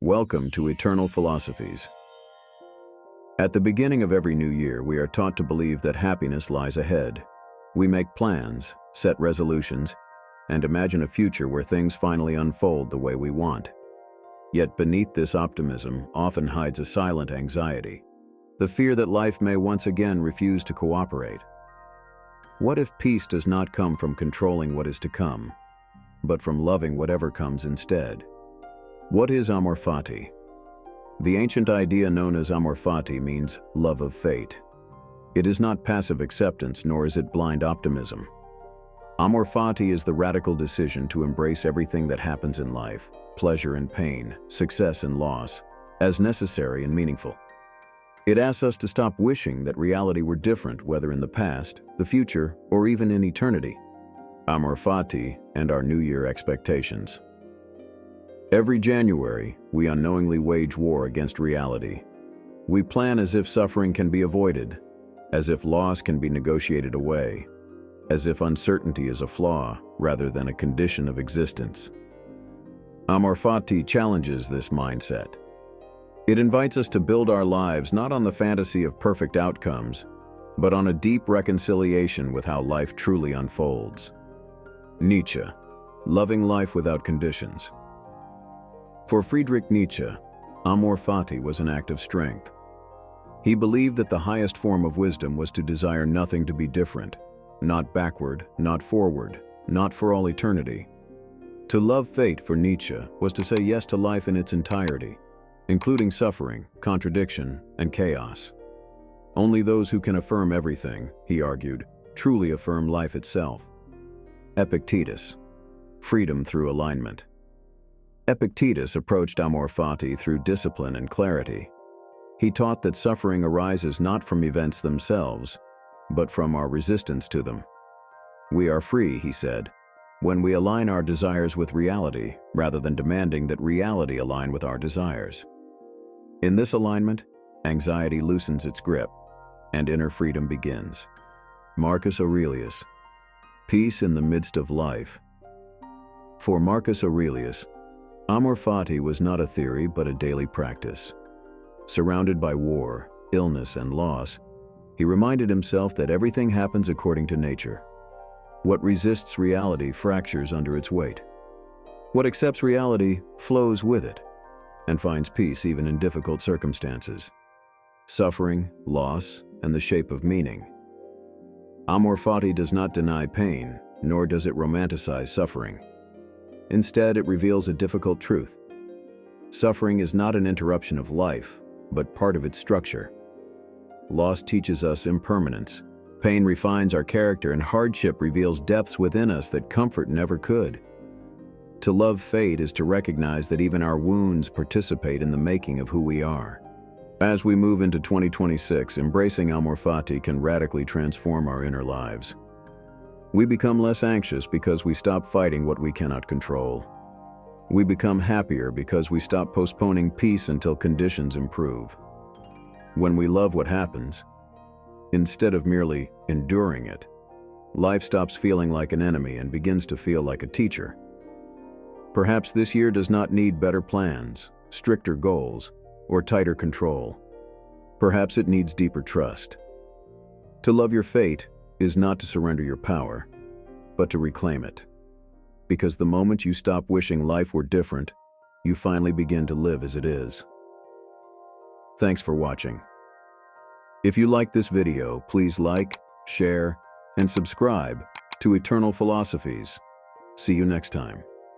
Welcome to Eternal Philosophies. At the beginning of every new year, we are taught to believe that happiness lies ahead. We make plans, set resolutions, and imagine a future where things finally unfold the way we want. Yet beneath this optimism often hides a silent anxiety, the fear that life may once again refuse to cooperate. What if peace does not come from controlling what is to come, but from loving whatever comes instead? What is Amor Fati? The ancient idea known as Amor Fati means love of fate. It is not passive acceptance, nor is it blind optimism. Amor Fati is the radical decision to embrace everything that happens in life, pleasure and pain, success and loss, as necessary and meaningful. It asks us to stop wishing that reality were different, whether in the past, the future, or even in eternity. Amor Fati and our New Year expectations. Every January, we unknowingly wage war against reality. We plan as if suffering can be avoided, as if loss can be negotiated away, as if uncertainty is a flaw rather than a condition of existence. Amor Fati challenges this mindset. It invites us to build our lives not on the fantasy of perfect outcomes, but on a deep reconciliation with how life truly unfolds. Nietzsche, loving life without conditions. For Friedrich Nietzsche, Amor Fati was an act of strength. He believed that the highest form of wisdom was to desire nothing to be different, not backward, not forward, not for all eternity. To love fate for Nietzsche was to say yes to life in its entirety, including suffering, contradiction, and chaos. Only those who can affirm everything, he argued, truly affirm life itself. Epictetus, freedom through alignment. Epictetus approached Amor Fati through discipline and clarity. He taught that suffering arises not from events themselves, but from our resistance to them. We are free, he said, when we align our desires with reality rather than demanding that reality align with our desires. In this alignment, anxiety loosens its grip, and inner freedom begins. Marcus Aurelius, peace in the midst of life. For Marcus Aurelius, Amor Fati was not a theory but a daily practice. Surrounded by war, illness, and loss, he reminded himself that everything happens according to nature. What resists reality fractures under its weight. What accepts reality flows with it, and finds peace even in difficult circumstances. Suffering, loss, and the shape of meaning. Amor Fati does not deny pain, nor does it romanticize suffering. Instead, it reveals a difficult truth. Suffering is not an interruption of life, but part of its structure. Loss teaches us impermanence. Pain refines our character, and hardship reveals depths within us that comfort never could. To love fate is to recognize that even our wounds participate in the making of who we are. As we move into 2026, embracing Amor Fati can radically transform our inner lives. We become less anxious because we stop fighting what we cannot control. We become happier because we stop postponing peace until conditions improve. When we love what happens, instead of merely enduring it, life stops feeling like an enemy and begins to feel like a teacher. Perhaps this year does not need better plans, stricter goals, or tighter control. Perhaps it needs deeper trust. To love your fate is not to surrender your power, but to reclaim it. Because the moment you stop wishing life were different, you finally begin to live as it is. Thanks for watching. If you like this video, please like, share, and subscribe to Eternal Philosophies. See you next time.